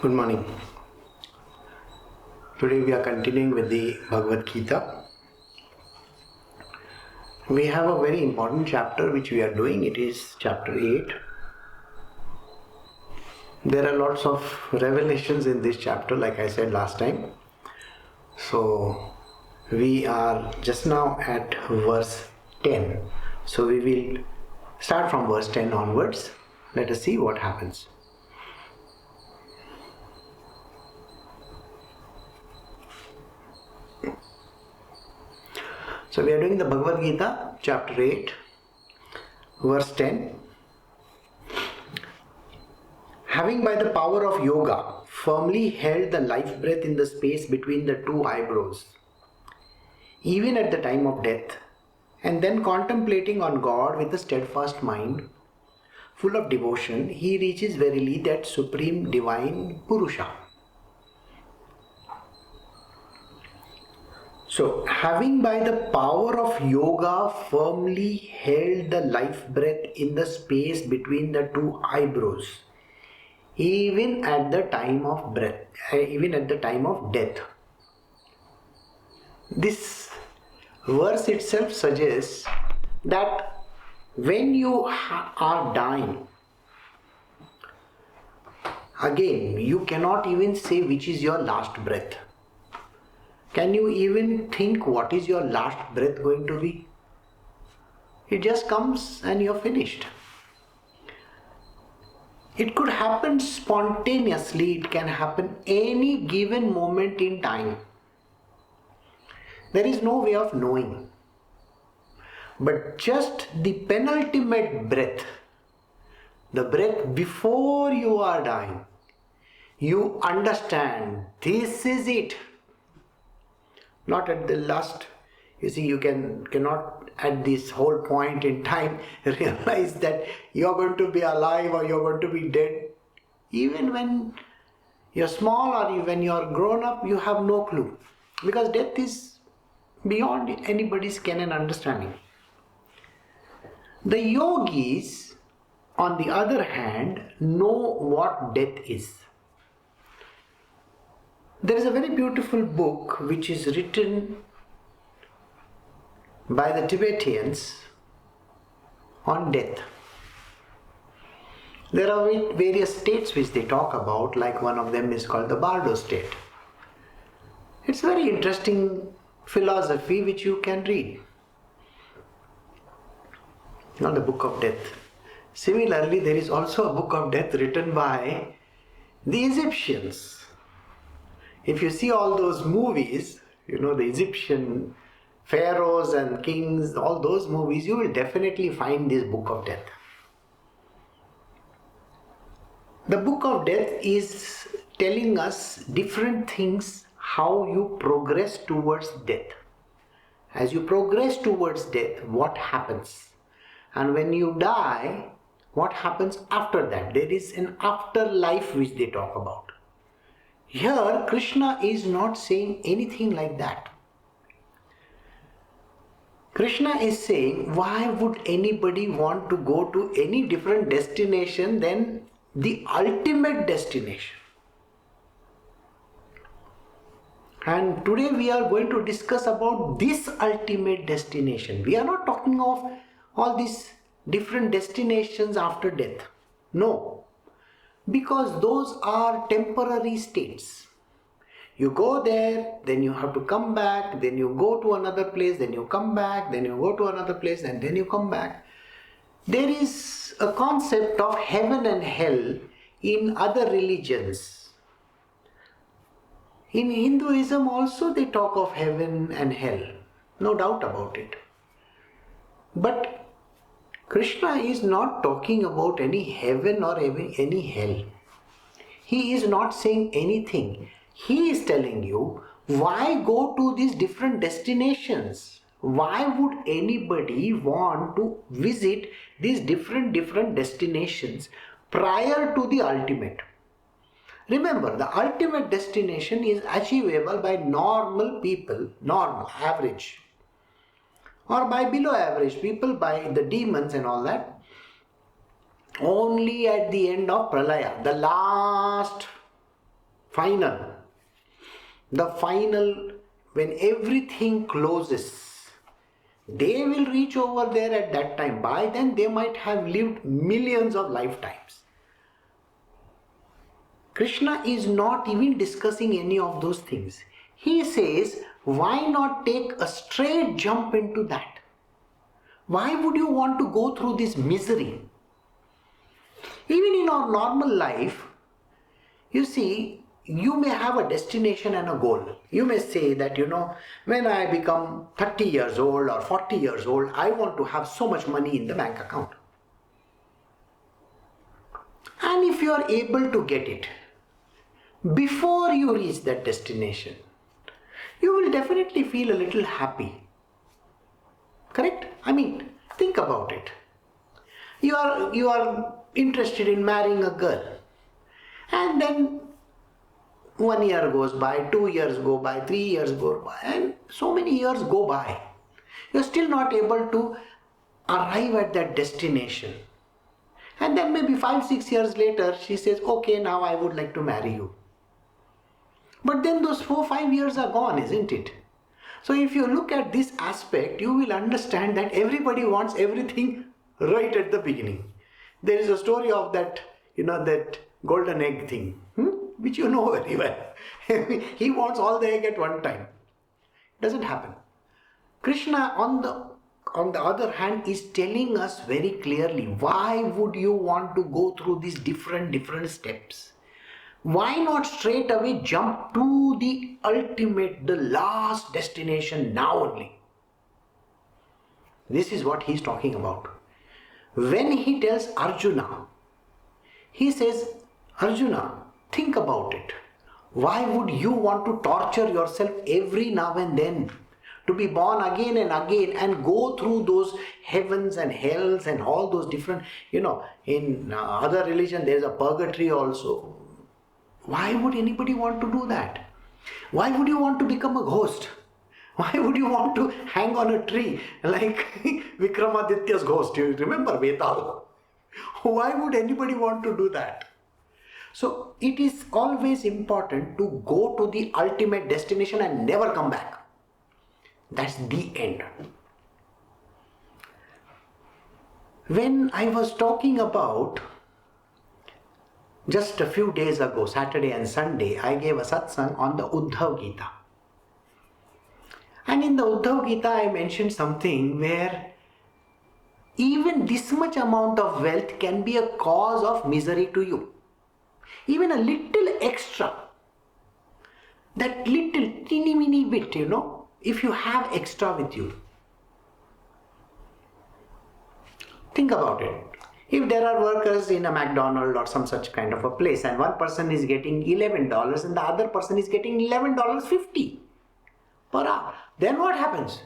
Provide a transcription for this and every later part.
Good morning. Today we are continuing with the Bhagavad Gita. We have a very important chapter which we are doing. It is chapter 8. There are lots of revelations in this chapter, like I said last time. So we are just now at verse 10. So we will start from verse 10 onwards. Let us see what happens. So we are doing the Bhagavad Gita, chapter 8, verse 10. Having by the power of yoga firmly held the life breath in the space between the two eyebrows, even at the time of death, and then contemplating on God with a steadfast mind, full of devotion, he reaches verily that supreme divine Purusha. So, having by the power of yoga firmly held the life breath in the space between the two eyebrows, even at the time of death. This verse itself suggests that when you are dying, again, you cannot even say which is your last breath. Can you even think what is your last breath going to be? It just comes and you're finished. It could happen spontaneously, it can happen any given moment in time. There is no way of knowing. But just the penultimate breath, the breath before you are dying, you understand this is it. Not at the last. You see, you cannot at this whole point in time realize that you're going to be alive or you're going to be dead. Even when you're small or when you're grown up, you have no clue. Because death is beyond anybody's ken and understanding. The yogis, on the other hand, know what death is. There is a very beautiful book which is written by the Tibetans on death. There are various states which they talk about, like one of them is called the Bardo state. It's a very interesting philosophy which you can read on the book of death. Similarly, there is also a book of death written by the Egyptians. If you see all those movies, the Egyptian pharaohs and kings, all those movies, you will definitely find this book of death. The book of death is telling us different things, how you progress towards death. As you progress towards death, what happens? And when you die, what happens after that? There is an afterlife which they talk about. Here, Krishna is not saying anything like that. Krishna is saying, why would anybody want to go to any different destination than the ultimate destination? And today we are going to discuss about this ultimate destination. We are not talking of all these different destinations after death. No. Because those are temporary states. You go there, then you have to come back, then you go to another place, then you come back, then you go to another place, and then you come back. There is a concept of heaven and hell in other religions. In Hinduism also they talk of heaven and hell, no doubt about it. But Krishna is not talking about any heaven or any hell. He is not saying anything. He is telling you, why go to these different destinations? Why would anybody want to visit these different destinations prior to the ultimate? Remember, the ultimate destination is achievable by normal people, average. Or by below average people, by the demons and all that, only at the end of Pralaya, the last final. The final, when everything closes, they will reach over there at that time. By then they might have lived millions of lifetimes. Krishna is not even discussing any of those things. He says, why not take a straight jump into that? Why would you want to go through this misery? Even in our normal life, you see, you may have a destination and a goal. You may say that, when I become 30 years old or 40 years old, I want to have so much money in the bank account. And if you are able to get it, before you reach that destination, you will definitely feel a little happy. Correct? I mean, think about it. You are interested in marrying a girl, and then 1 year goes by, 2 years go by, 3 years go by, and so many years go by. You're still not able to arrive at that destination. And then maybe 5-6 years later, she says, okay, now I would like to marry you. But then those 4-5 years are gone, isn't it? So if you look at this aspect, you will understand that everybody wants everything right at the beginning. There is a story of that, that golden egg thing, which you know very well. He wants all the egg at one time. Doesn't happen. Krishna, on the other hand, is telling us very clearly, why would you want to go through these different steps? Why not straight away jump to the ultimate, the last destination now only? This is what he is talking about. When he tells Arjuna, he says, Arjuna, think about it. Why would you want to torture yourself every now and then? To be born again and again and go through those heavens and hells and all those different, in other religion there is a purgatory also. Why would anybody want to do that? Why would you want to become a ghost? Why would you want to hang on a tree like Vikramaditya's ghost? You remember V10? Why would anybody want to do that? So it is always important to go to the ultimate destination and never come back. That's the end. When I was talking about just a few days ago, Saturday and Sunday, I gave a satsang on the Bhagavad Gita. And in the Bhagavad Gita, I mentioned something where even this much amount of wealth can be a cause of misery to you. Even a little extra, that little teeny mini bit, if you have extra with you. Think about it. If there are workers in a McDonald's or some such kind of a place and one person is getting $11 and the other person is getting $11.50 per hour, then what happens?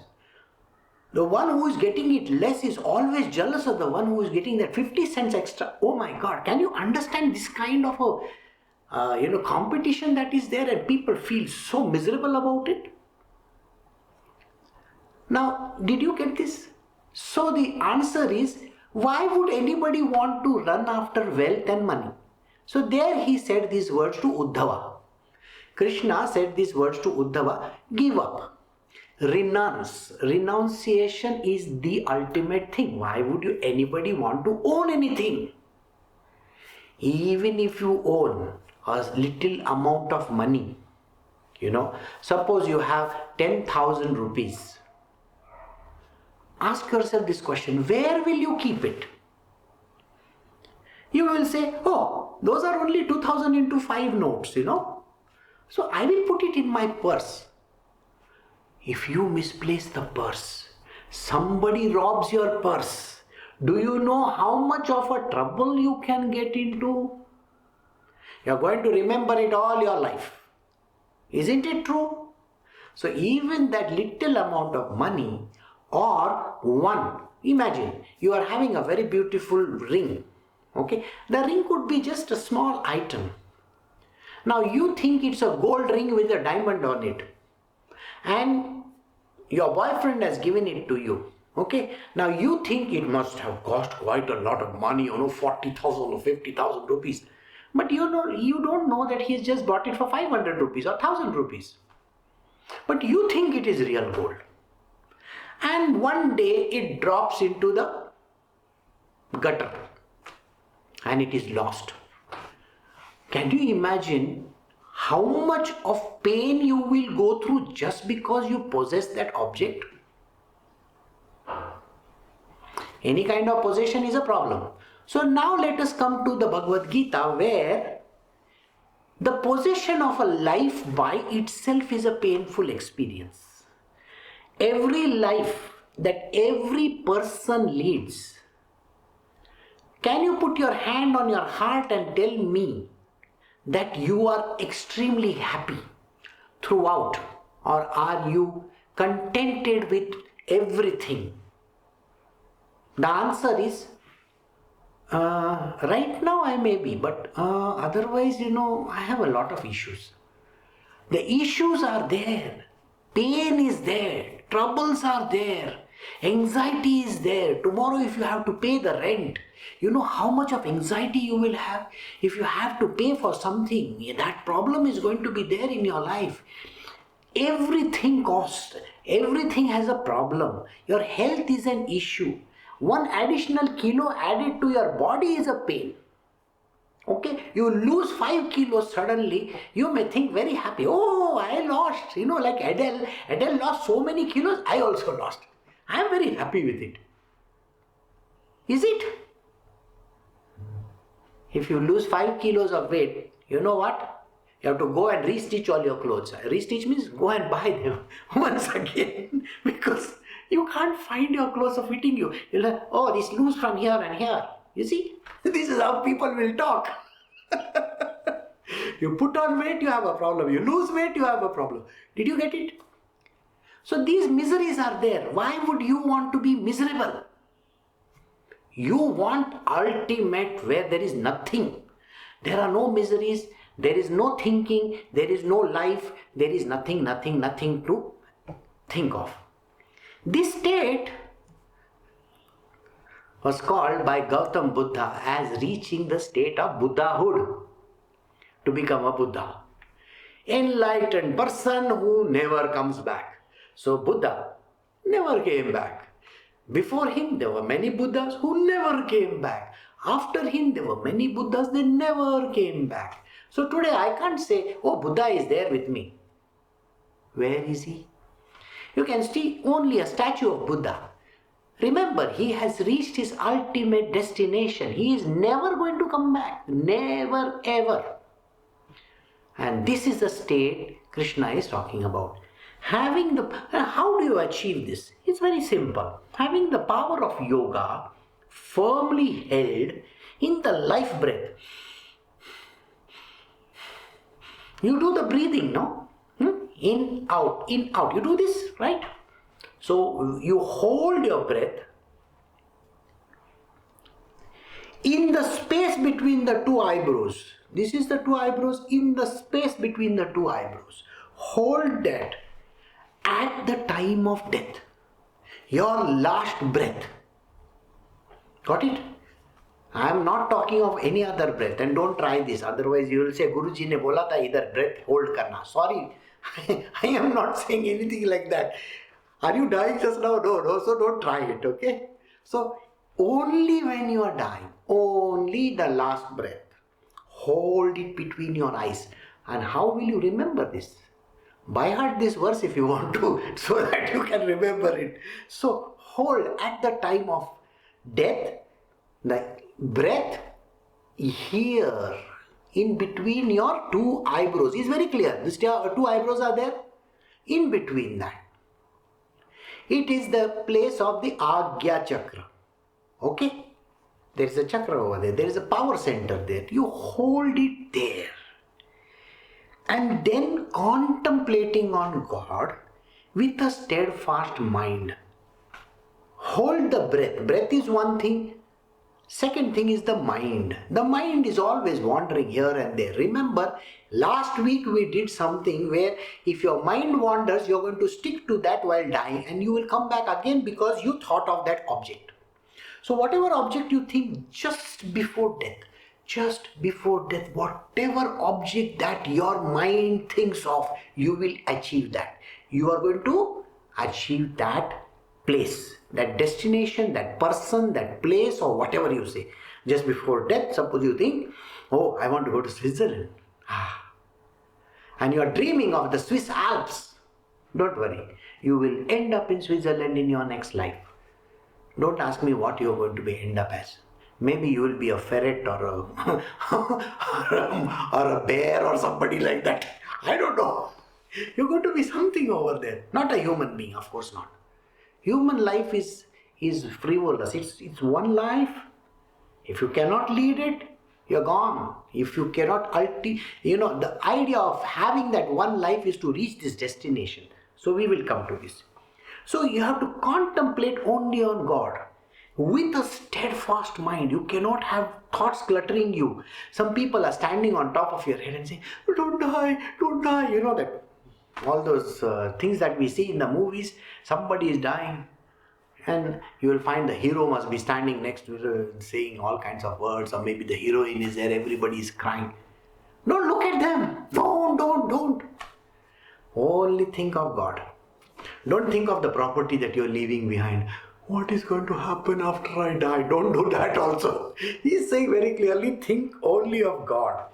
The one who is getting it less is always jealous of the one who is getting that 50 cents extra. Oh my God, can you understand this kind of a competition that is there, and people feel so miserable about it? Now, did you get this? So the answer is, why would anybody want to run after wealth and money? So there he said these words to Uddhava. Krishna said these words to Uddhava, give up, renounce. Renunciation is the ultimate thing. Why would anybody want to own anything? Even if you own a little amount of money, suppose you have 10,000 rupees. Ask yourself this question, where will you keep it? You will say, oh, those are only 2000 into 5 notes, So I will put it in my purse. If you misplace the purse, somebody robs your purse. Do you know how much of a trouble you can get into? You're going to remember it all your life. Isn't it true? So even that little amount of money, or one, imagine you are having a very beautiful ring. Okay, the ring could be just a small item. Now you think it's a gold ring with a diamond on it, and your boyfriend has given it to you. Okay, now you think it must have cost quite a lot of money, 40,000 or 50,000 rupees. But you don't know that he has just bought it for 500 rupees or 1000 rupees. But you think it is real gold. And one day it drops into the gutter and it is lost. Can you imagine how much of pain you will go through just because you possess that object? Any kind of possession is a problem. So now let us come to the Bhagavad Gita, where the possession of a life by itself is a painful experience. Every life that every person leads, can you put your hand on your heart and tell me that you are extremely happy throughout, or are you contented with everything? The answer is, right now I may be, but otherwise, I have a lot of issues. The issues are there, pain is there, troubles are there, anxiety is there. Tomorrow if you have to pay the rent, you know how much of anxiety you will have. If you have to pay for something, that problem is going to be there in your life. Everything costs, everything has a problem. Your health is an issue. One additional kilo added to your body is a pain. Okay, you lose 5 kilos suddenly, you may think very happy. Oh, I lost, like Adele lost so many kilos, I also lost. I am very happy with it. Is it? If you lose 5 kilos of weight, you know what? You have to go and restitch all your clothes. Restitch means go and buy them once again, because you can't find your clothes are fitting you. You're like, oh, this loose from here and here. You see? This is how people will talk. You put on weight, you have a problem. You lose weight, you have a problem. Did you get it? So these miseries are there. Why would you want to be miserable? You want ultimate where there is nothing. There are no miseries. There is no thinking. There is no life. There is nothing to think of. This state was called by Gautam Buddha as reaching the state of Buddhahood, to become a Buddha. Enlightened person who never comes back. So Buddha never came back. Before him there were many Buddhas who never came back. After him there were many Buddhas, they never came back. So today I can't say, oh, Buddha is there with me. Where is he? You can see only a statue of Buddha. Remember, he has reached his ultimate destination. He is never going to come back. Never ever. And this is the state Krishna is talking about. How do you achieve this? It's very simple. Having the power of yoga firmly held in the life breath. You do the breathing, no? In, out, in, out. You do this, right? So you hold your breath in the space between the two eyebrows. This is the two eyebrows, in the space between the two eyebrows. Hold that at the time of death. Your last breath. Got it? I am not talking of any other breath, and don't try this. Otherwise you will say, Guruji ne bola tha idhar breath hold karna. Sorry, I am not saying anything like that. Are you dying just now? No, so don't try it, okay? So only when you are dying, only the last breath, hold it between your eyes. And how will you remember this? By heart this verse if you want to, so that you can remember it. So hold at the time of death, the breath here in between your two eyebrows. Is very clear. These two eyebrows are there. In between that, it is the place of the Agya Chakra. Okay? There is a chakra over there. There is a power center there. You hold it there. And then contemplating on God with a steadfast mind. Hold the breath. Breath is one thing. Second thing is the mind. The mind is always wandering here and there. Remember, last week we did something where if your mind wanders, you're going to stick to that while dying, and you will come back again because you thought of that object. So whatever object you think just before death, just before death, whatever object that your mind thinks of, you will achieve that. You are going to achieve that place, that destination, that person, that place, or whatever you say. Just before death, suppose you think, oh, I want to go to Switzerland. And you are dreaming of the Swiss Alps. Don't worry, you will end up in Switzerland in your next life. Don't ask me what you are going to end up as. Maybe you will be a ferret or a bear or somebody like that. I don't know. You're going to be something over there. Not a human being, of course not. Human life is frivolous. It's one life. If you cannot lead it, you're gone. If you cannot, the idea of having that one life is to reach this destination. So we will come to this. So you have to contemplate only on God with a steadfast mind. You cannot have thoughts cluttering you. Some people are standing on top of your head and saying, don't die, don't die. You know that all those things that we see in the movies, somebody is dying. And you will find the hero must be standing next to her saying all kinds of words, or maybe the heroine is there, everybody is crying. Don't look at them. Don't. Only think of God. Don't think of the property that you're leaving behind. What is going to happen after I die? Don't do that also. He's saying very clearly, think only of God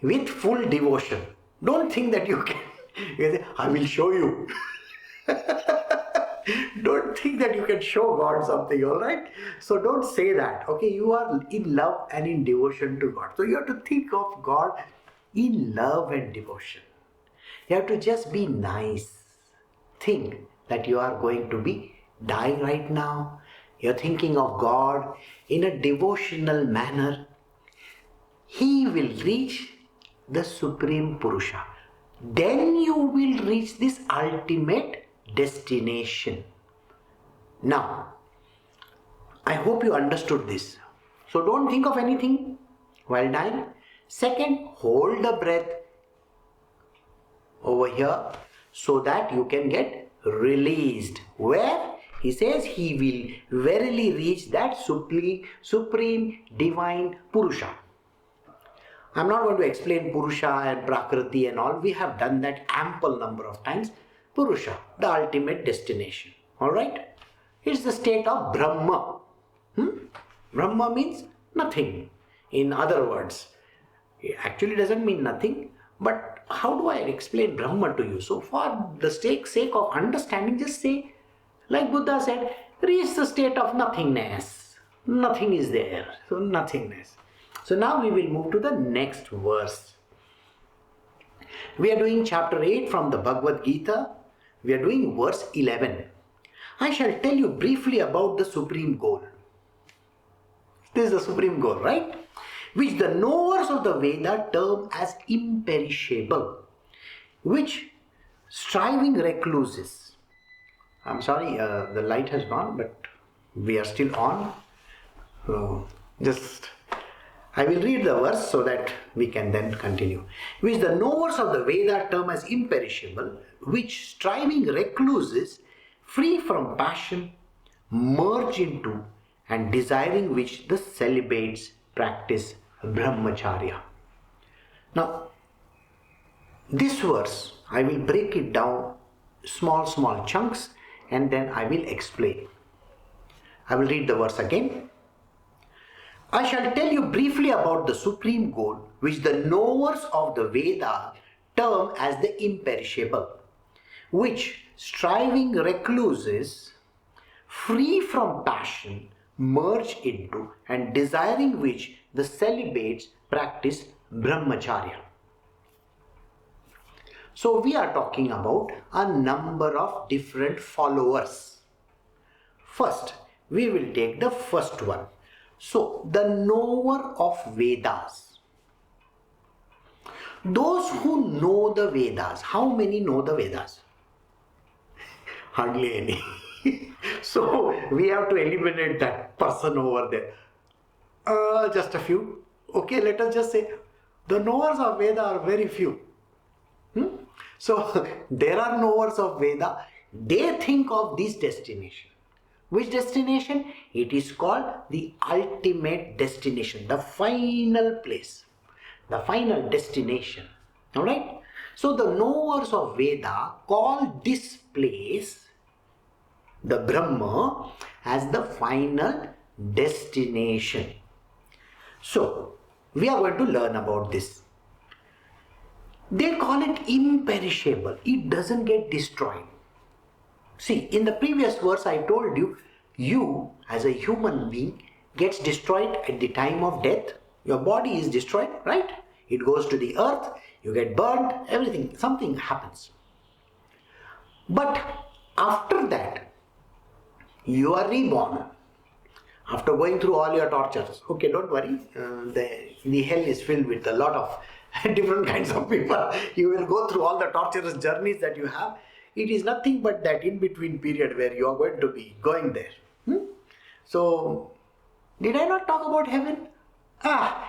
with full devotion. Don't think that you say, I will show you. Don't think that you can show God something, alright? So don't say that. Okay, you are in love and in devotion to God. So you have to think of God in love and devotion. You have to just be nice. Think that you are going to be dying right now. You're thinking of God in a devotional manner. He will reach the Supreme Purusha. Then you will reach this ultimate destination. Now, I hope you understood this. So don't think of anything while dying. Second, hold the breath over here so that you can get released. Where? He says he will verily reach that supreme divine Purusha. I'm not going to explain Purusha and Prakriti and all. We have done that ample number of times. Purusha, the ultimate destination. Alright? It's the state of Brahma. Brahma means nothing. In other words, it actually doesn't mean nothing. But how do I explain Brahma to you? So for the sake of understanding, just say, like Buddha said, reach the state of nothingness. Nothing is there. So nothingness. So now we will move to the next verse. We are doing chapter 8 from the Bhagavad Gita. We are doing verse 11. I shall tell you briefly about the supreme goal. This is the supreme goal, right? Which the knowers of the Veda term as imperishable, which striving recluses. I'm sorry, the light has gone, but we are still on. So I will read the verse so that we can then continue. Which the knowers of the Veda term as imperishable, which striving recluses, free from passion, merge into, and desiring which the celibates practice brahmacharya. Now, this verse, I will break it down small chunks and then I will explain. I will read the verse again. I shall tell you briefly about the supreme goal, which the knowers of the Veda term as the imperishable, which striving recluses, free from passion, merge into, and desiring which the celibates practice brahmacharya. So we are talking about a number of different followers. First, we will take the first one. So, the knower of Vedas. Those who know the Vedas. How many know the Vedas? Hardly any. So, we have to eliminate that person over there. Just a few. Okay, let us just say the knowers of Veda are very few. So, there are knowers of Veda. They think of this destination. Which destination? It is called the ultimate destination, the final place, the final destination. Alright? So the knowers of Veda call this place, the Brahma, as the final destination. So, we are going to learn about this. They call it imperishable. It doesn't get destroyed. See, in the previous verse I told you, you as a human being gets destroyed at the time of death. Your body is destroyed, right? It goes to the earth, you get burned, everything, something happens. But after that, you are reborn. After going through all your tortures. Okay, don't worry. The hell is filled with a lot of different kinds of people. You will go through all the torturous journeys that you have. It is nothing but that in-between period where you are going to be going there. So, did I not talk about heaven?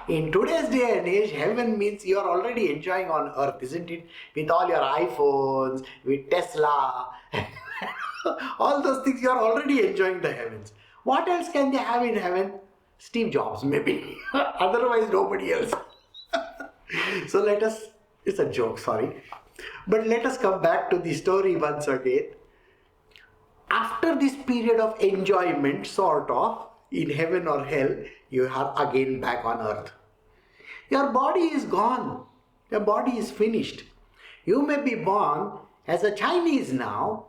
In today's day and age, heaven means you are already enjoying on earth, isn't it? With all your iPhones, with Tesla, all those things, you are already enjoying the heavens. What else can they have in heaven? Steve Jobs, maybe. Otherwise, nobody else. So let us, it's a joke, sorry. But let us come back to the story once again. After this period of enjoyment, sort of, in heaven or hell, you are again back on earth. Your body is gone. Your body is finished. You may be born as a Chinese now.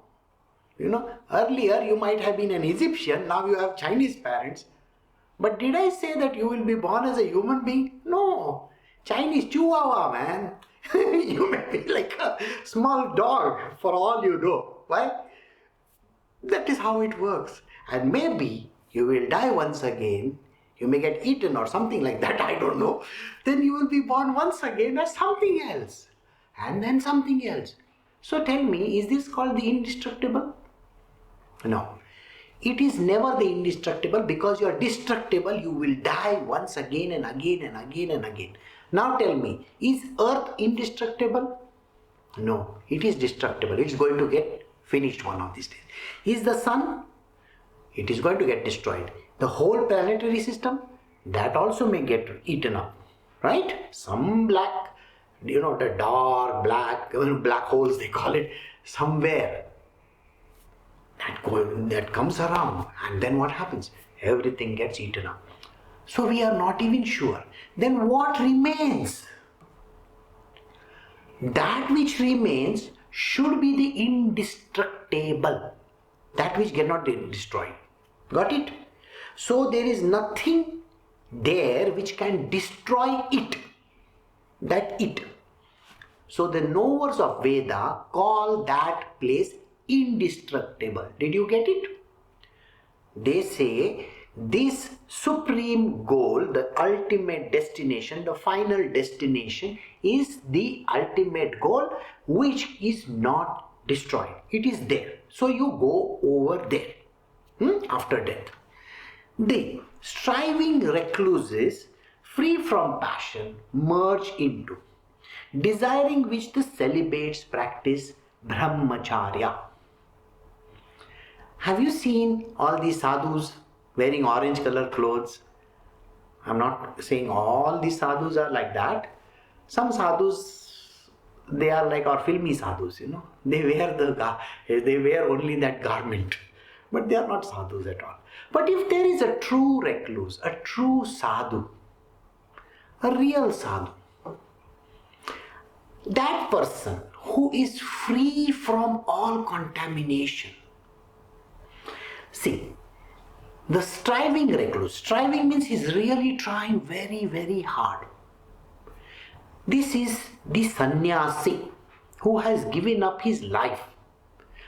You know, earlier you might have been an Egyptian, now you have Chinese parents. But did I say that you will be born as a human being? No. Chinese Chihuahua, man. You may be like a small dog for all you know. Why? That is how it works. And maybe you will die once again. You may get eaten or something like that, I don't know. Then you will be born once again as something else. And then something else. So tell me, is this called the indestructible? No. It is never the indestructible because you are destructible. You will die once again and again and again and again. Now tell me, is earth indestructible? No, it is destructible. It's going to get finished one of these days. Is the sun? It is going to get destroyed. The whole planetary system? That also may get eaten up. Right? Some black, the dark black holes they call it, somewhere. That comes around, and then what happens? Everything gets eaten up. So we are not even sure. Then what remains? That which remains should be the indestructible. That which cannot be destroyed. Got it? So there is nothing there which can destroy it. That it. So the knowers of Veda call that place indestructible. Did you get it? They say this supreme goal, the ultimate destination, the final destination is the ultimate goal which is not destroyed. It is there. So you go over there after death. The striving recluses free from passion merge into, desiring which the celibates practice brahmacharya. Have you seen all these sadhus wearing orange color clothes? I'm not saying all these sadhus are like that. Some sadhus, they are like our filmy sadhus, They wear only that garment. But they are not sadhus at all. But if there is a true recluse, a true sadhu, a real sadhu, that person who is free from all contamination. See, the striving recluse, striving means he's really trying very, very hard. This is the sannyasi who has given up his life,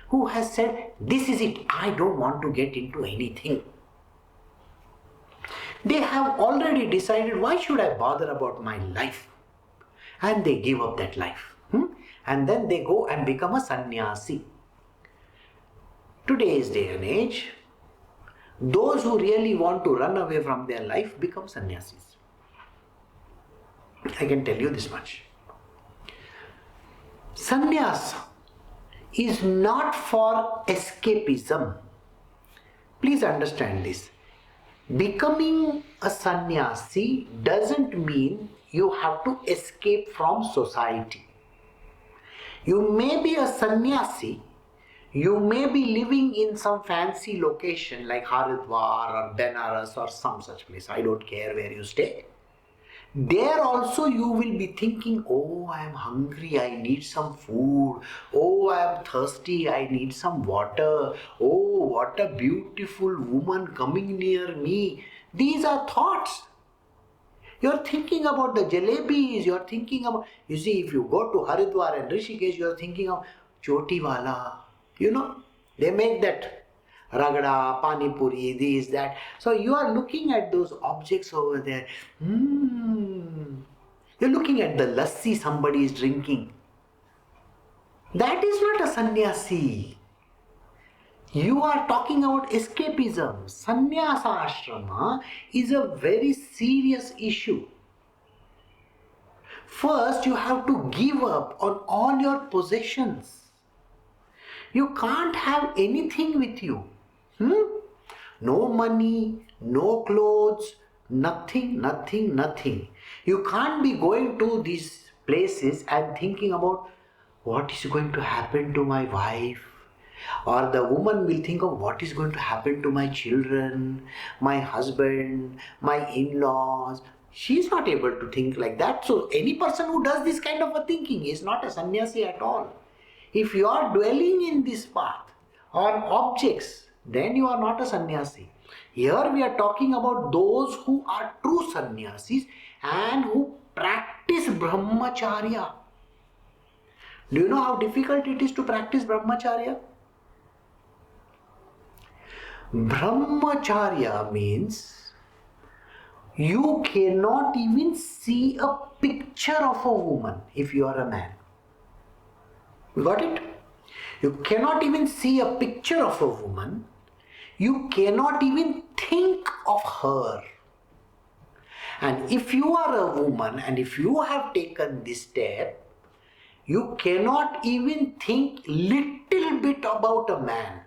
who has said, this is it, I don't want to get into anything. They have already decided, why should I bother about my life? And they give up that life. And then they go and become a sannyasi. Today's day and age, those who really want to run away from their life become sannyasis. I can tell you this much. Sannyasa is not for escapism. Please understand this. Becoming a sannyasi doesn't mean you have to escape from society. You may be a sannyasi, you may be living in some fancy location like Haridwar or Benares or some such place. I don't care where you stay. There also you will be thinking, oh, I am hungry, I need some food. Oh, I am thirsty, I need some water. Oh, what a beautiful woman coming near me. These are thoughts. You're thinking about the jalebis, you're thinking about, you see, if you go to Haridwar and Rishikesh, you're thinking of choti wala. You know, they make that ragda, pani puri, this, that. So you are looking at those objects over there. You're looking at the lassi somebody is drinking. That is not a sannyasi. You are talking about escapism. Sannyasa ashrama is a very serious issue. First, you have to give up on all your possessions. You can't have anything with you. No money, no clothes, nothing. You can't be going to these places and thinking about what is going to happen to my wife. Or the woman will think of what is going to happen to my children, my husband, my in-laws. She is not able to think like that. So any person who does this kind of a thinking is not a sannyasi at all. If you are dwelling in this path on objects, then you are not a sannyasi. Here we are talking about those who are true sannyasis and who practice brahmacharya. Do you know how difficult it is to practice brahmacharya? Brahmacharya means you cannot even see a picture of a woman if you are a man. You got it? You cannot even see a picture of a woman. You cannot even think of her. And if you are a woman and if you have taken this step, you cannot even think little bit about a man.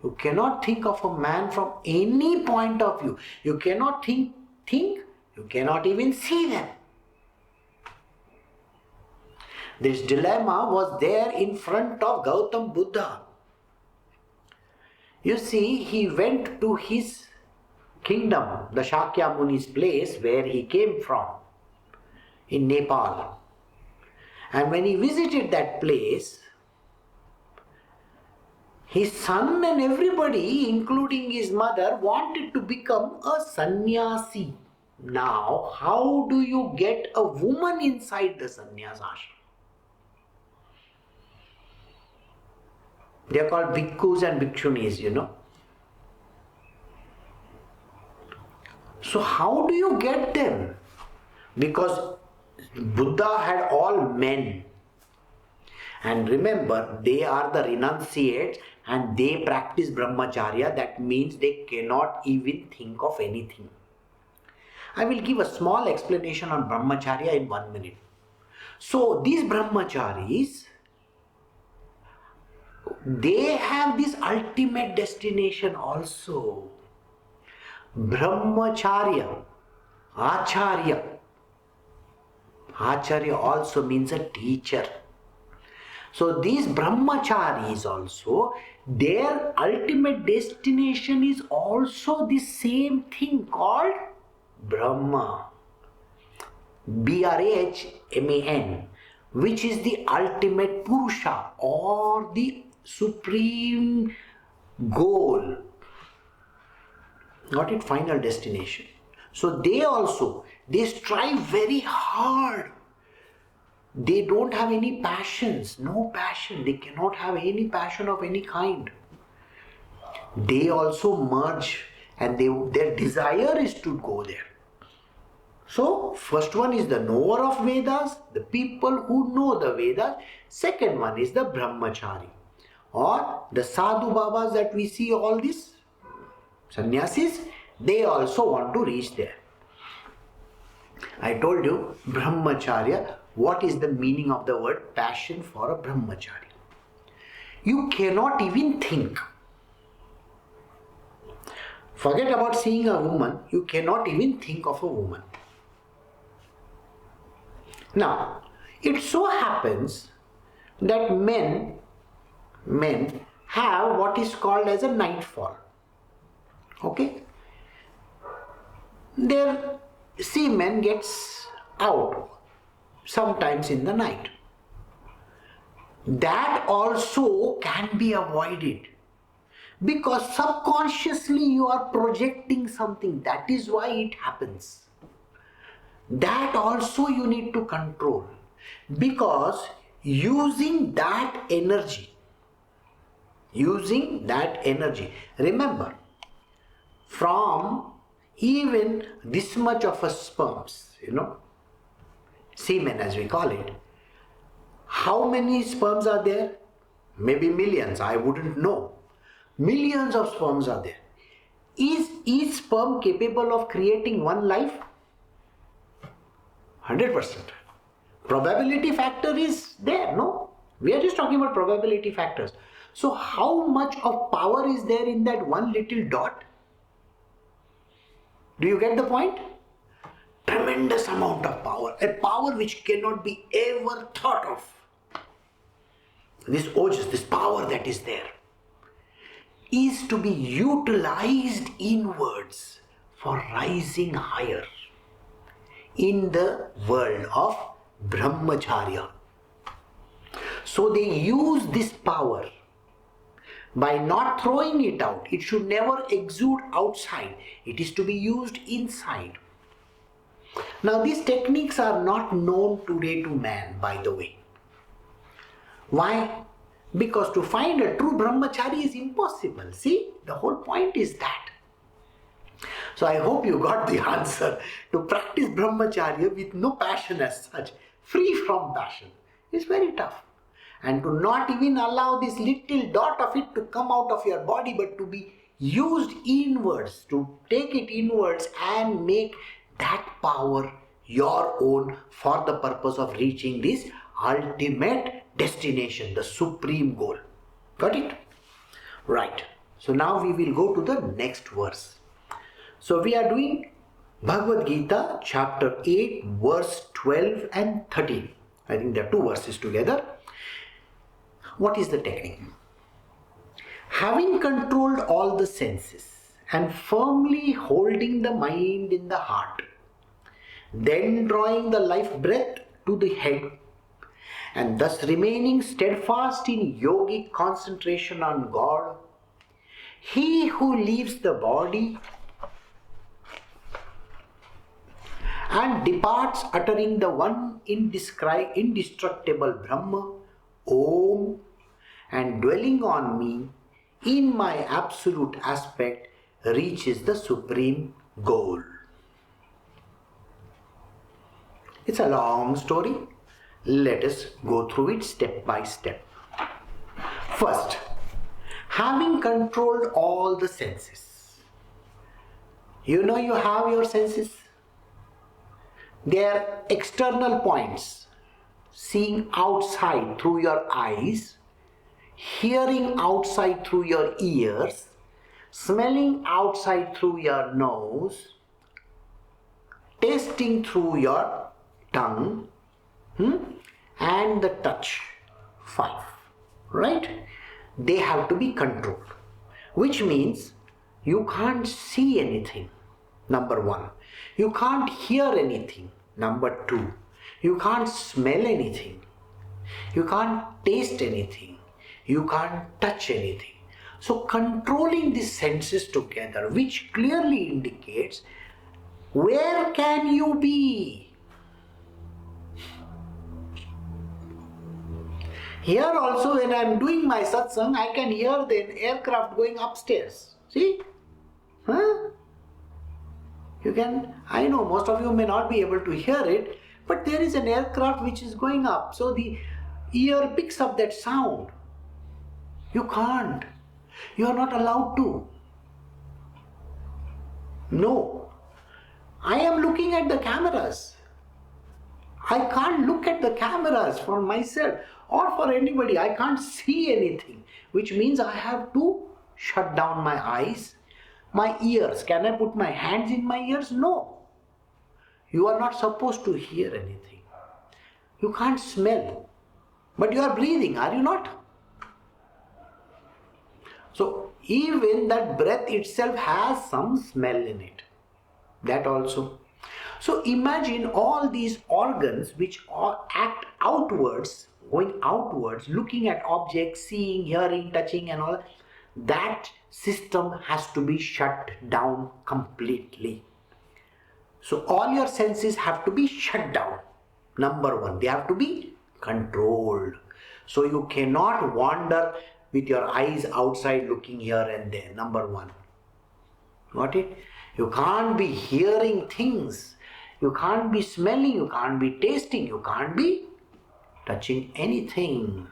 You cannot think of a man from any point of view. You cannot think, you cannot even see them. This dilemma was there in front of Gautam Buddha. You see, he went to his kingdom, the Shakya Muni's place where he came from, in Nepal. And when he visited that place, his son and everybody, including his mother, wanted to become a sannyasi. Now, how do you get a woman inside the sannyasa ashram? They are called bhikkhus and bhikshunis, you know. So how do you get them? Because Buddha had all men. And remember, they are the renunciates and they practice brahmacharya. That means they cannot even think of anything. I will give a small explanation on brahmacharya in 1 minute. So these brahmacharis, they have this ultimate destination also. Brahmacharya, acharya. Acharya also means a teacher. So these brahmacharis also, their ultimate destination is also the same thing called Brahma. Brahman, which is the ultimate Purusha or the supreme goal. Got it? Final destination. So they also, they strive very hard. They don't have any passions, no passion. They cannot have any passion of any kind. They also merge and their desire is to go there. So, first one is the knower of Vedas, the people who know the Vedas. Second one is the brahmachari or the sadhu babas that we see, all these sannyasis, they also want to reach there. I told you, brahmacharya. What is the meaning of the word passion for a brahmachari? You cannot even think. Forget about seeing a woman, you cannot even think of a woman. Now, it so happens that men have what is called as a nightfall. Okay? Their semen gets out sometimes in the night. That also can be avoided because subconsciously you are projecting something. That is why it happens. That also you need to control, because using that energy, remember, from even this much of a sperms, semen as we call it, how many sperms are there? Maybe millions, I wouldn't know. Millions of sperms are there. Is each sperm capable of creating one life? 100%. Probability factor is there, no? We are just talking about probability factors. So how much of power is there in that one little dot? Do you get the point? Tremendous amount of power. A power which cannot be ever thought of. This ojas, this power that is there, is to be utilized inwards for rising higher in the world of brahmacharya. So they use this power by not throwing it out. It should never exude outside. It is to be used inside. Now these techniques are not known today to man, by the way. Why? Because to find a true brahmachari is impossible. See, the whole point is that. So I hope you got the answer. To practice brahmacharya with no passion as such, free from passion, is very tough. And to not even allow this little dot of it to come out of your body, but to be used inwards, to take it inwards and make that power your own for the purpose of reaching this ultimate destination, the supreme goal. Got it? Right. So now we will go to the next verse. So we are doing Bhagavad Gita chapter 8 verse 12 and 13. I think there are two verses together. What is the technique? Having controlled all the senses and firmly holding the mind in the heart, then drawing the life breath to the head, and thus remaining steadfast in yogic concentration on God, he who leaves the body and departs uttering the one indestructible Brahma, Om, and dwelling on me in my absolute aspect, reaches the supreme goal. It's a long story. Let us go through it step by step. First, having controlled all the senses. You know you have your senses. They are external points. Seeing outside through your eyes, hearing outside through your ears, smelling outside through your nose, tasting through your tongue, and the touch. 5. Right? They have to be controlled. Which means you can't see anything. Number 1. You can't hear anything. Number 2. You can't smell anything. You can't taste anything. You can't touch anything. So controlling these senses together, which clearly indicates where can you be? Here also when I am doing my satsang, I can hear the aircraft going upstairs. See? You can, I know most of you may not be able to hear it, but there is an aircraft which is going up. So the ear picks up that sound. You can't. You are not allowed to. No. I am looking at the cameras. I can't look at the cameras for myself or for anybody. I can't see anything, which means I have to shut down my eyes, My ears, can I put my hands in my ears? No. You are not supposed to hear anything. You can't smell. But you are breathing, are you not? So even that breath itself has some smell in it. That also. So imagine all these organs which act outwards, going outwards, looking at objects, seeing, hearing, touching and all. That system has to be shut down completely. So all your senses have to be shut down. Number one, they have to be controlled. So you cannot wander with your eyes outside looking here and there. Number one. Got it? You can't be hearing things. You can't be smelling. You can't be tasting. You can't be touching anything.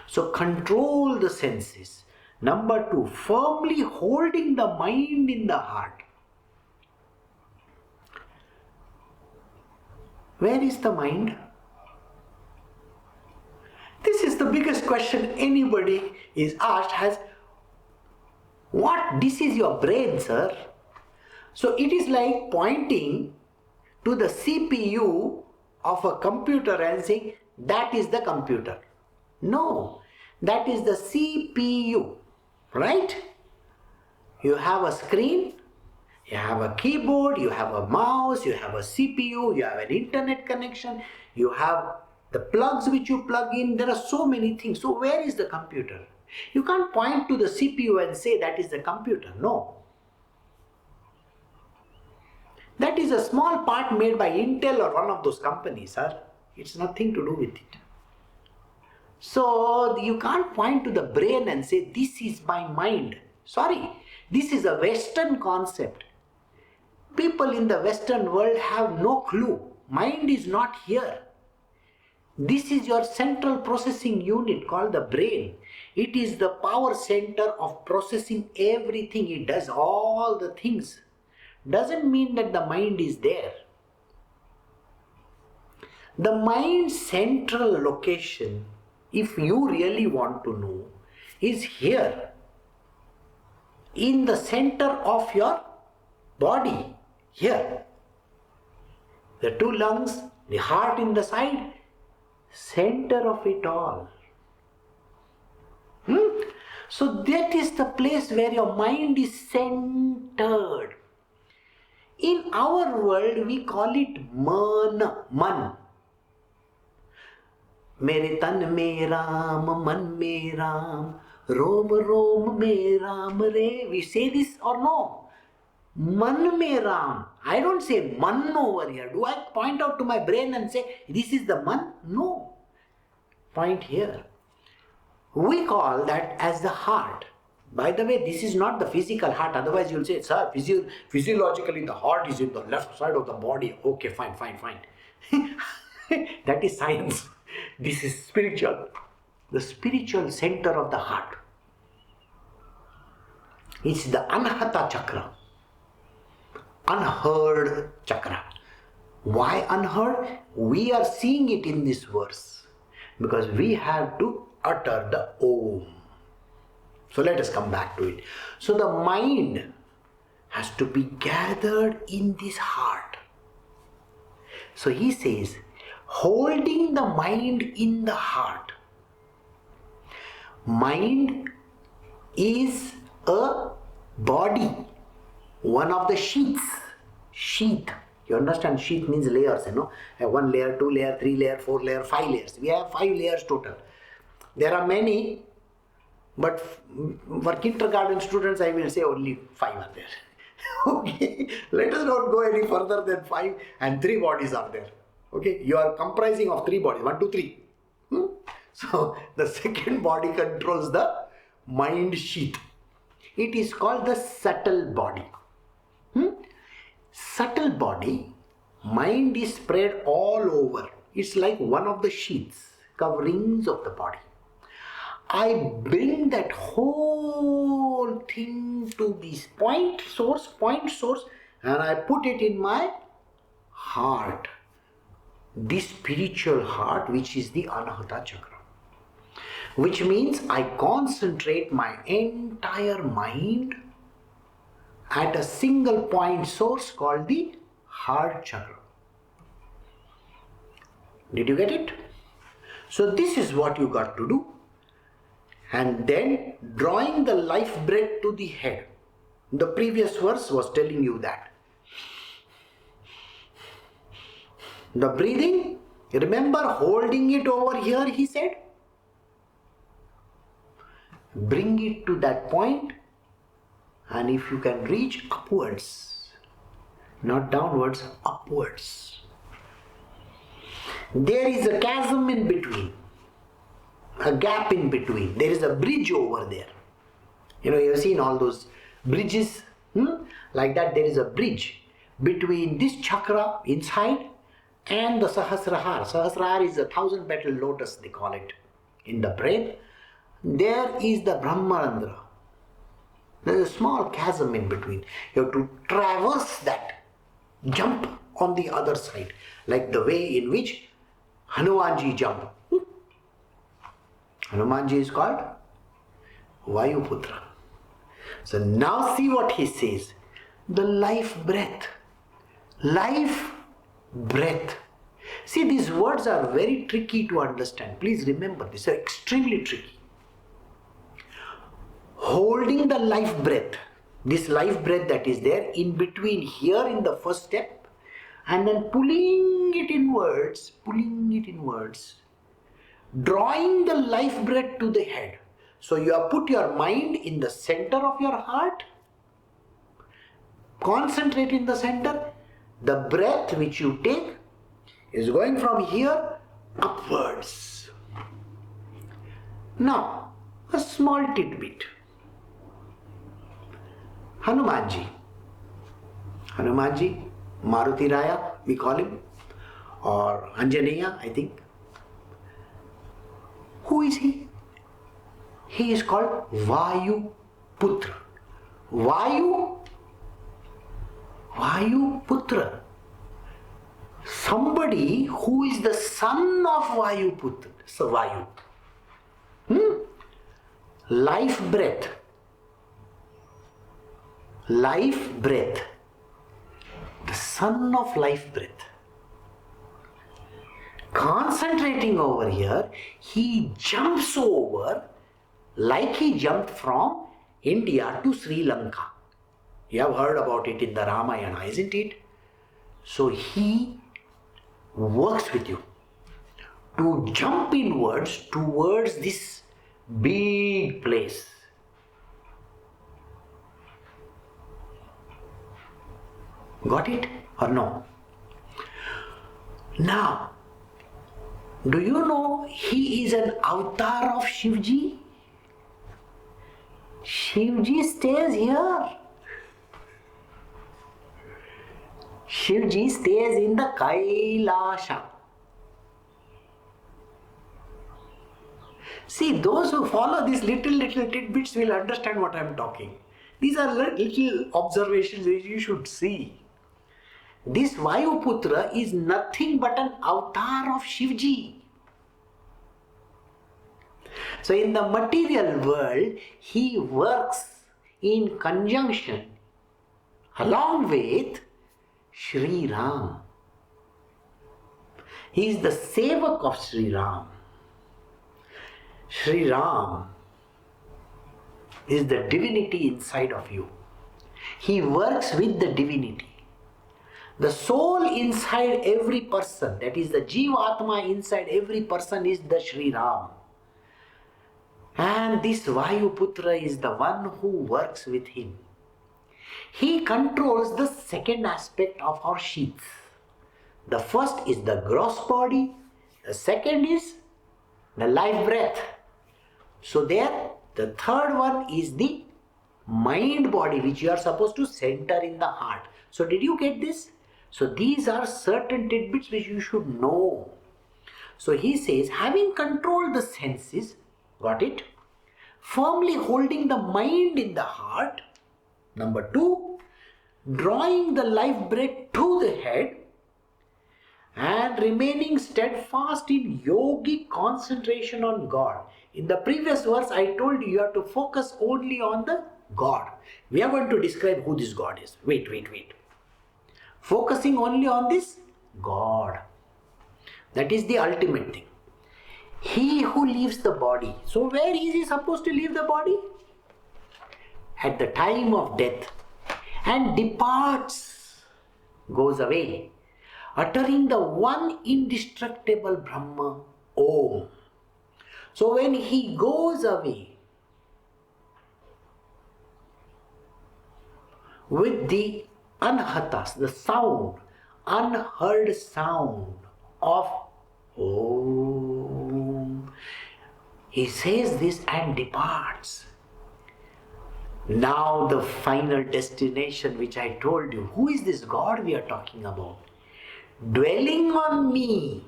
So control the senses. Number two, firmly holding the mind in the heart. Where is the mind? This is the biggest question anybody is asked has, what? This is your brain, sir. So it is like pointing to the CPU of a computer and saying, that is the computer. No, that is the CPU, right? You have a screen, you have a keyboard, you have a mouse, you have a CPU, you have an internet connection, you have the plugs which you plug in. There are so many things. So where is the computer? You can't point to the CPU and say that is the computer. No. That is a small part made by Intel or one of those companies, sir. It's nothing to do with it. So you can't point to the brain and say this is my mind. Sorry, this is a Western concept. People in the Western world have no clue. Mind is not here. This is your central processing unit called the brain. It is the power center of processing everything. It does all the things. Doesn't mean that the mind is there. The mind's central location, if you really want to know, is here. In the center of your body. Here. The two lungs, the heart in the side, center of it all. So that is the place where your mind is centered. In our world we call it man. Mere tan me Ram, man me Ram, Rom Rom me Ram re. We say this or no? Man me Ram. I don't say man over here. Do I point out to my brain and say this is the man? No. Point here. We call that as the heart. By the way, this is not the physical heart. Otherwise you'll say, sir, physiologically the heart is in the left side of the body. Okay, fine. That is science. This is spiritual. The spiritual center of the heart. It's the Anahata Chakra. Unheard chakra. Why unheard? We are seeing it in this verse because we have to utter the Om. So let us come back to it. So the mind has to be gathered in this heart. So he says, holding the mind in the heart. Mind is a body. One of the sheaths. Sheath. You understand? Sheath means layers, you know. 1 layer, 2 layer, 3 layer, 4 layer, 5 layers. We have 5 layers total. There are many, but for kindergarten students, I will say only 5 are there. Okay. Let us not go any further than 5 and 3 bodies are there. Okay. You are comprising of 3 bodies. 1, 2, 3. So the second body controls the mind sheath. It is called the subtle body. Subtle body, mind is spread all over. It's like one of the sheaths, coverings of the body. I bring that whole thing to this point source, and I put it in my heart. This spiritual heart, which is the Anahata Chakra. Which means I concentrate my entire mind at a single point source called the heart chakra. Did you get it? So this is what you got to do. And then drawing the life breath to the head. The previous verse was telling you that. The breathing, remember holding it over here, he said? Bring it to that point, and if you can reach upwards, not downwards, upwards. There is a chasm in between, a gap in between. There is a bridge over there. You have seen all those bridges, like that. There is a bridge between this chakra inside and the Sahasrahar. Sahasrahar is a 1,000-petal lotus, they call it, in the brain. There is the Brahmarandra. There is a small chasm in between. You have to traverse that, jump on the other side, like the way in which Hanumanji jumped. Hanumanji is called Vayuputra. So now see what he says. The life breath. Life breath. See, these words are very tricky to understand. Please remember, these are extremely tricky. Holding the life breath, this life breath that is there in between here in the first step, and then pulling it inwards, drawing the life breath to the head. So you have put your mind in the center of your heart, concentrate in the center. The breath which you take is going from here upwards. Now, a small tidbit. Hanumanji, Maruti Raya, we call him, or Anjaneya, I think. Who is he? He is called Vayuputra. Vayuputra. Somebody who is the son of Vayuputra. So Vayu. Life breath. Life breath. The son of life breath. Concentrating over here, he jumps over like he jumped from India to Sri Lanka. You have heard about it in the Ramayana, isn't it? So he works with you to jump inwards towards this big place. Got it or no? Now, do you know he is an avatar of Shivji? Shivji stays here. Shivji stays in the Kailasha. See, those who follow these little tidbits will understand what I am talking. These are little observations which you should see. This Vayuputra is nothing but an avatar of Shivji. So in the material world, he works in conjunction along with Sri Ram. He is the sevak of Sri Ram. Sri Ram is the divinity inside of you. He works with the divinity. The soul inside every person, that is the Jivatma inside every person, is the Sri Ram. And this Vayuputra is the one who works with him. He controls the second aspect of our sheath. The first is the gross body. The second is the life breath. So there, the third one is the mind body, which you are supposed to center in the heart. So did you get this? So these are certain tidbits which you should know. So he says, having controlled the senses, got it? Firmly holding the mind in the heart. Number 2, drawing the life breath to the head and remaining steadfast in yogic concentration on God. In the previous verse, I told you, you have to focus only on the God. We are going to describe who this God is. Wait. Focusing only on this God. That is the ultimate thing. He who leaves the body. So where is he supposed to leave the body? At the time of death. And departs, goes away, uttering the one indestructible Brahma, Om. So when he goes away with the Anahatas, the sound, unheard sound of Om, he says this and departs. Now the final destination which I told you. Who is this God we are talking about? Dwelling on me.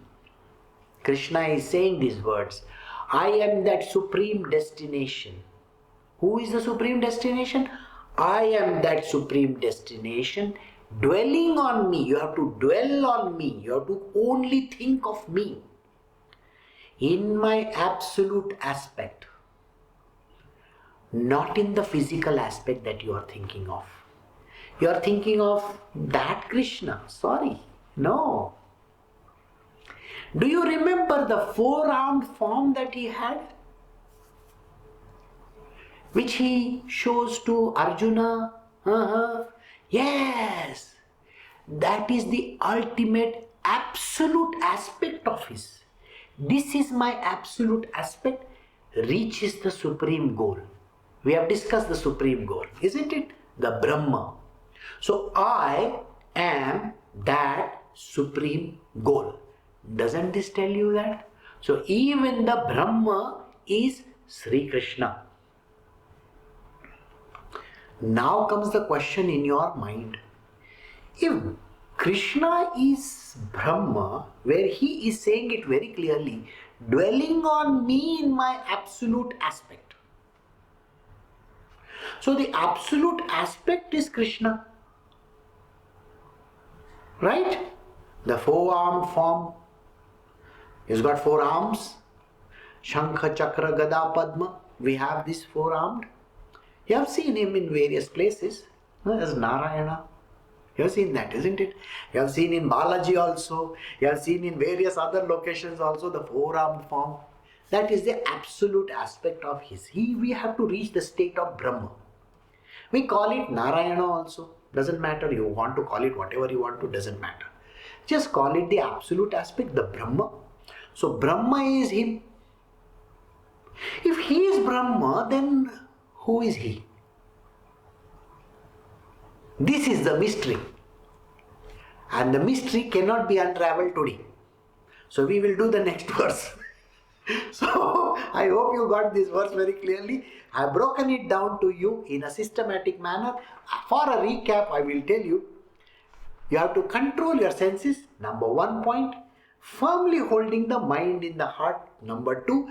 Krishna is saying these words. I am that supreme destination. Who is the supreme destination? I am that supreme destination. Dwelling on me. You have to dwell on me. You have to only think of me. In my absolute aspect. Not in the physical aspect that you are thinking of. You are thinking of that Krishna. Sorry. No. Do you remember the four-armed form that he had? Which he shows to Arjuna? Yes. That is the ultimate absolute aspect of his. This is my absolute aspect. Reaches the supreme goal. We have discussed the supreme goal, isn't it? The Brahma. So I am that supreme goal. Doesn't this tell you that? So even the Brahma is Sri Krishna. Now comes the question in your mind. If Krishna is Brahma, where he is saying it very clearly, dwelling on me in my absolute aspect. So the absolute aspect is Krishna. Right? The four-armed form. He's got four arms. Shankha, Chakra, Gada, Padma. We have this four-armed. You have seen him in various places. As Narayana. You have seen that, isn't it? You have seen in Balaji also. You have seen in various other locations also the four-armed form. That is the absolute aspect of his. We have to reach the state of Brahma. We call it Narayana also. Doesn't matter. You want to call it whatever you want to. Doesn't matter. Just call it the absolute aspect, the Brahma. So Brahma is him. If he is Brahma, then who is he? This is the mystery. And the mystery cannot be unraveled today. So we will do the next verse. So I hope you got this verse very clearly. I have broken it down to you in a systematic manner. For a recap, I will tell you. You have to control your senses. Number 1 point. Firmly holding the mind in the heart. Number 2.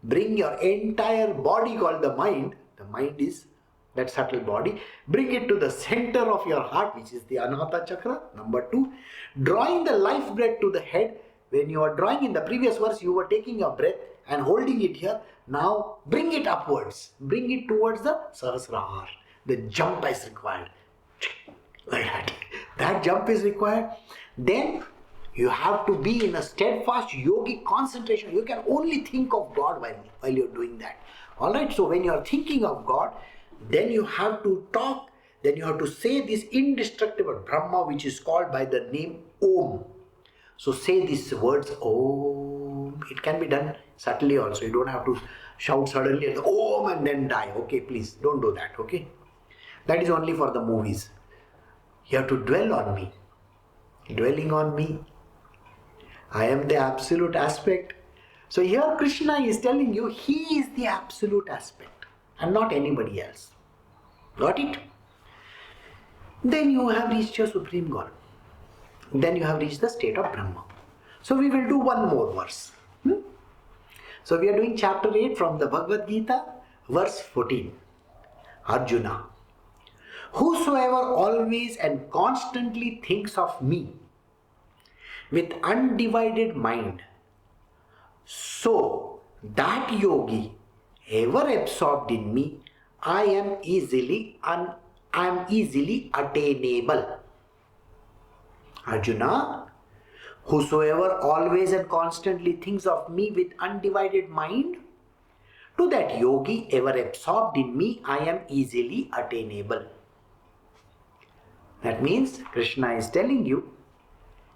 Bring your entire body called the mind. The mind is that subtle body. Bring it to the center of your heart, which is the Anahata Chakra. Number 2. Drawing the life breath to the head. When you are drawing in the previous verse, you were taking your breath and holding it here. Now bring it upwards. Bring it towards the Sahasrahar. The jump is required. Like that. That jump is required. Then you have to be in a steadfast yogic concentration. You can only think of God while you're doing that. Alright, so when you're thinking of God, then you have to talk. Then you have to say this indestructible Brahma, which is called by the name Om. So say these words, Om. It can be done subtly also. You don't have to shout suddenly Om and then die. Okay, please don't do that. Okay, that is only for the movies. You have to dwell on me. Dwelling on me. I am the absolute aspect. So here Krishna is telling you he is the absolute aspect and not anybody else. Got it? Then you have reached your supreme goal. Then you have reached the state of Brahma. So we will do one more verse. So we are doing chapter 8 from the Bhagavad Gita, verse 14. Arjuna. Whosoever always and constantly thinks of me with undivided mind, so that yogi ever absorbed in me, I am easily attainable. Arjuna, whosoever always and constantly thinks of me with undivided mind, to that yogi ever absorbed in me, I am easily attainable. That means Krishna is telling you,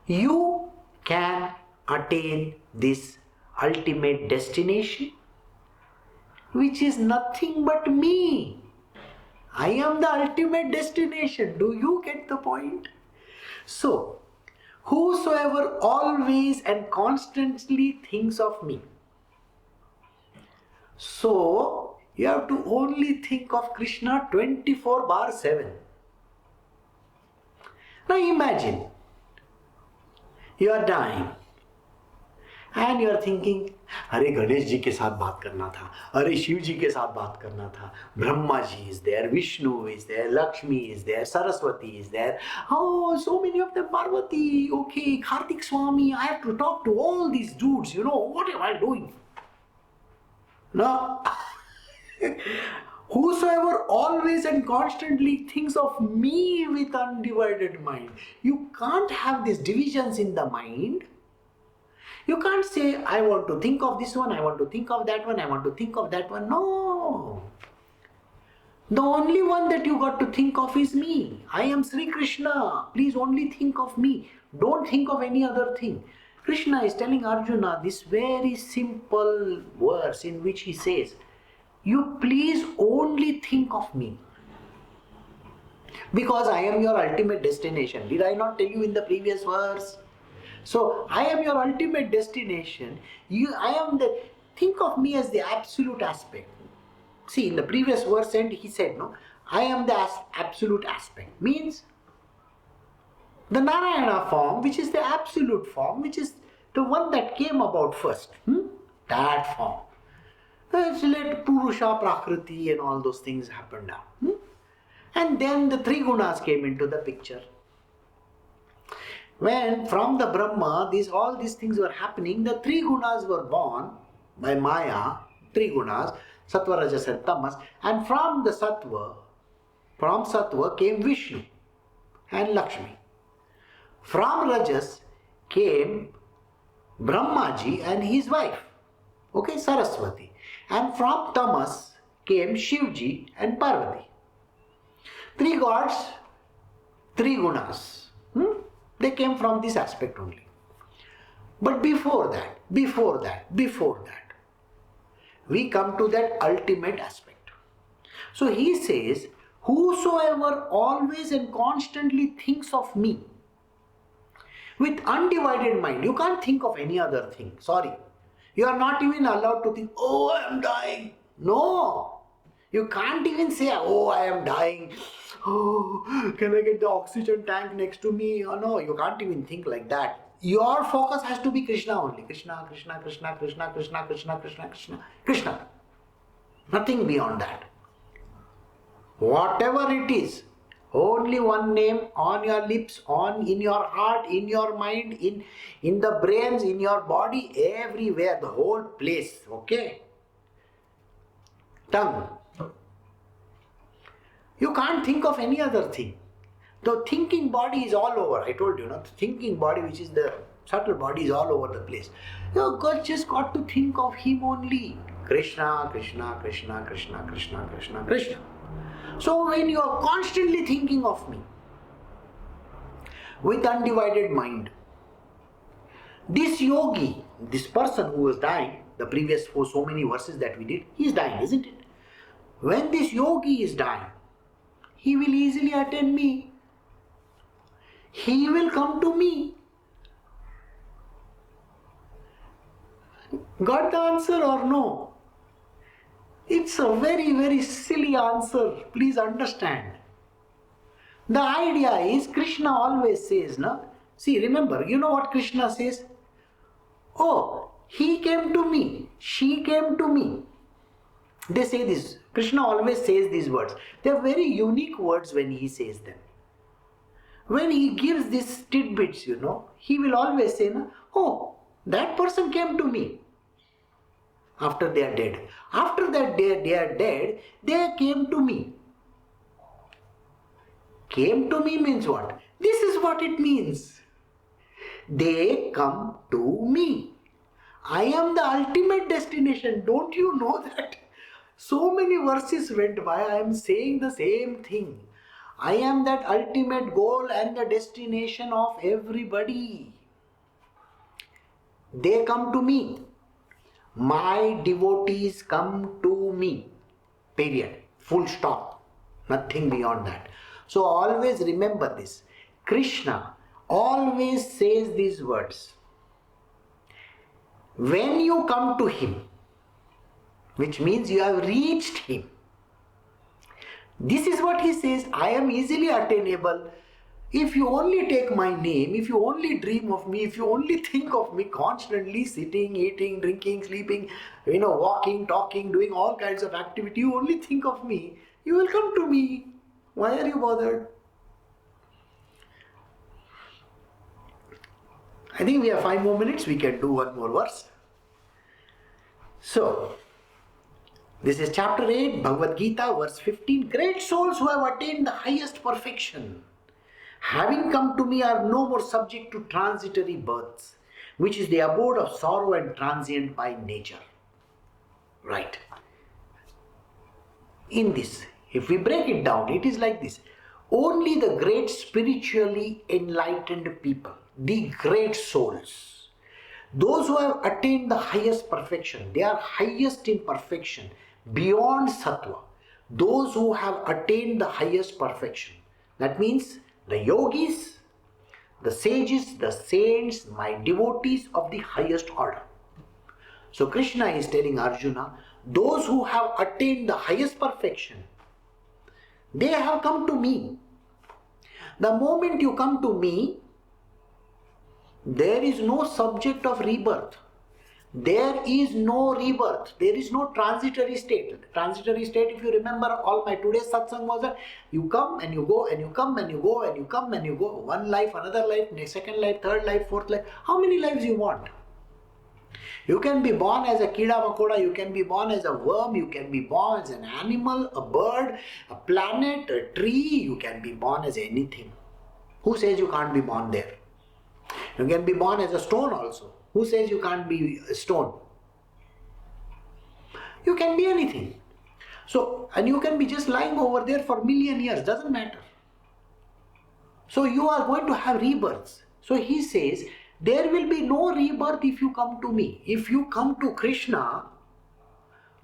you can attain this ultimate destination, which is nothing but me. I am the ultimate destination. Do you get the point? So, whosoever always and constantly thinks of me. So, you have to only think of Krishna 24/7. Now imagine, you are dying and you are thinking, अरे गणेश जी के साथ बात करना था, अरे शिव जी के साथ बात करना था, Brahma ji is there, Vishnu is there, Lakshmi is there, Saraswati is there, oh so many of them, Parvati, okay, Kartik Swami, I have to talk to all these dudes, what am I doing? No. Whosoever always and constantly thinks of me with undivided mind. You can't have these divisions in the mind. You can't say, I want to think of this one, I want to think of that one, I want to think of that one. No. The only one that you got to think of is me. I am Sri Krishna. Please only think of me. Don't think of any other thing. Krishna is telling Arjuna this very simple verse in which he says, you please only think of me. Because I am your ultimate destination. Did I not tell you in the previous verse? So, I am your ultimate destination. Think of me as the absolute aspect. See, in the previous verse he said, no, I am the absolute aspect. Means, the Narayana form, which is the absolute form, which is the one that came about first. That form. Let Purusha, Prakriti and all those things happen now. And then the three gunas came into the picture. When from the Brahma, all these things were happening, the three gunas were born by Maya, three gunas, Sattva, Rajas and Tamas, and from Sattva came Vishnu and Lakshmi. From Rajas came Brahmaji and his wife, okay, Saraswati. And from Tamas came Shivji and Parvati. Three gods, three gunas. They came from this aspect only. But before that, we come to that ultimate aspect. So he says, whosoever always and constantly thinks of me with undivided mind, you can't think of any other thing. Sorry. You are not even allowed to think, oh, I am dying. No. You can't even say, oh, I am dying. Oh, can I get the oxygen tank next to me? Oh, no, you can't even think like that. Your focus has to be Krishna only. Krishna, Krishna, Krishna, Krishna, Krishna, Krishna, Krishna, Krishna, Krishna. Nothing beyond that. Whatever it is, only one name on your lips, in your heart, in your mind, in the brains, in your body, everywhere, the whole place, okay? Tongue. You can't think of any other thing. The thinking body is all over. I told you, the thinking body, which is the subtle body, is all over the place. God just got to think of Him only. Krishna, Krishna, Krishna, Krishna, Krishna, Krishna, Krishna. So when you are constantly thinking of me with undivided mind, this yogi, this person who was dying, the previous so many verses that we did, he is dying, isn't it? When this yogi is dying, he will easily attain me. He will come to me. Got the answer or no? It's a very, very silly answer. Please understand. The idea is, Krishna always says, see, remember, you know what Krishna says? Oh, he came to me, she came to me. They say this. Krishna always says these words. They are very unique words when he says them. When he gives these tidbits, he will always say, oh, that person came to me. after they are dead. After that they are dead, they came to me. Came to me means what? This is what it means. They come to me. I am the ultimate destination. Don't you know that? So many verses went by, I am saying the same thing. I am that ultimate goal and the destination of everybody. They come to me. My devotees come to me. Period. Full stop. Nothing beyond that. So always remember this. Krishna always says these words. When you come to him, which means you have reached him. This is what he says, I am easily attainable. If you only take my name, if you only dream of me, if you only think of me constantly sitting, eating, drinking, sleeping, walking, talking, doing all kinds of activity, you only think of me, you will come to me. Why are you bothered? I think we have 5 more minutes, we can do one more verse. So, this is chapter 8, Bhagavad Gita, verse 15. Great souls who have attained the highest perfection, having come to me, are no more subject to transitory births, which is the abode of sorrow and transient by nature. Right. In this, if we break it down, it is like this. Only the great spiritually enlightened people, the great souls, those who have attained the highest perfection, they are highest in perfection, beyond sattva. Those who have attained the highest perfection. That means the yogis, the sages, the saints, my devotees of the highest order. So Krishna is telling Arjuna, those who have attained the highest perfection, they have come to me. The moment you come to me, there is no subject of rebirth. There is no rebirth. There is no transitory state. Transitory state, if you remember, all my today's satsang was that you come and you go and you come and you go and you come and you go. One life, another life, second life, third life, fourth life. How many lives you want? You can be born as a kida makoda, you can be born as a worm, you can be born as an animal, a bird, a planet, a tree, you can be born as anything. Who says you can't be born there? You can be born as a stone also. Who says you can't be a stone? You can be anything. So, and you can be just lying over there for 1,000,000 years, doesn't matter. So you are going to have rebirths. So he says, there will be no rebirth if you come to me. If you come to Krishna,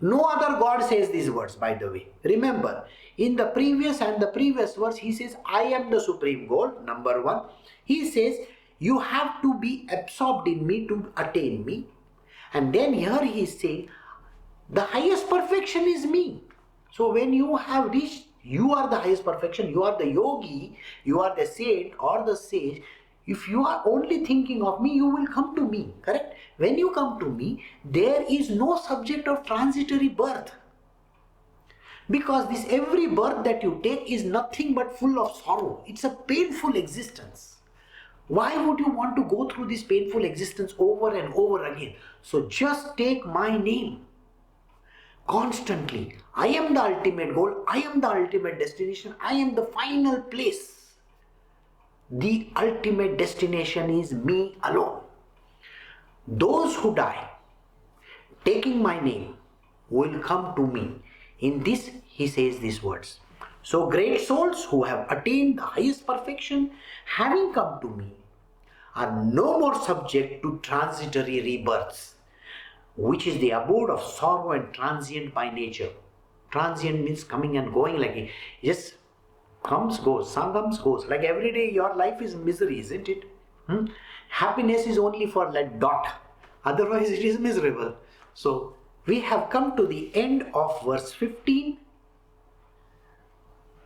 no other God says these words, by the way. Remember, in the previous and the previous verse, he says, I am the supreme goal, number 1. He says, you have to be absorbed in me to attain me. And then here he is saying, the highest perfection is me. So when you have reached, you are the highest perfection, you are the yogi, you are the saint or the sage. If you are only thinking of me, you will come to me, correct? When you come to me, there is no subject of transitory birth. Because this every birth that you take is nothing but full of sorrow. It's a painful existence. Why would you want to go through this painful existence over and over again? So just take my name constantly. I am the ultimate goal. I am the ultimate destination. I am the final place. The ultimate destination is me alone. Those who die, taking my name, will come to me. In this, he says these words. So great souls who have attained the highest perfection, having come to me, are no more subject to transitory rebirths, which is the abode of sorrow and transient by nature. Transient means coming and going, like it just comes, goes, sun comes, goes. Like every day your life is misery, isn't it? Happiness is only for that dot. Otherwise it is miserable. So we have come to the end of verse 15.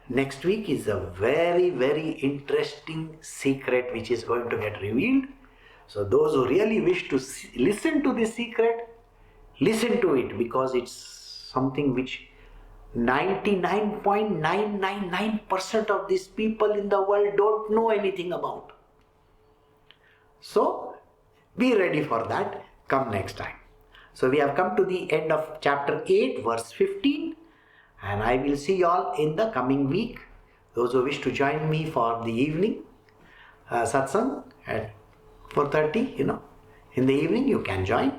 Next week is a very, very interesting secret which is going to get revealed. So those who really wish to listen to this secret, listen to it, because it's something which 99.999% of these people in the world don't know anything about. So be ready for that. Come next time. So we have come to the end of chapter 8, verse 15, and I will see you all in the coming week. Those who wish to join me for the evening satsang at 4:30, in the evening you can join.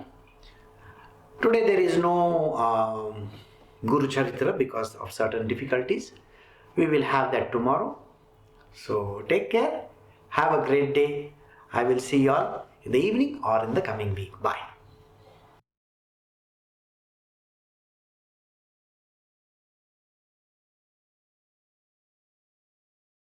Today there is no Guru Charitra because of certain difficulties. We will have that tomorrow. So take care. Have a great day. I will see you all in the evening or in the coming week. Bye.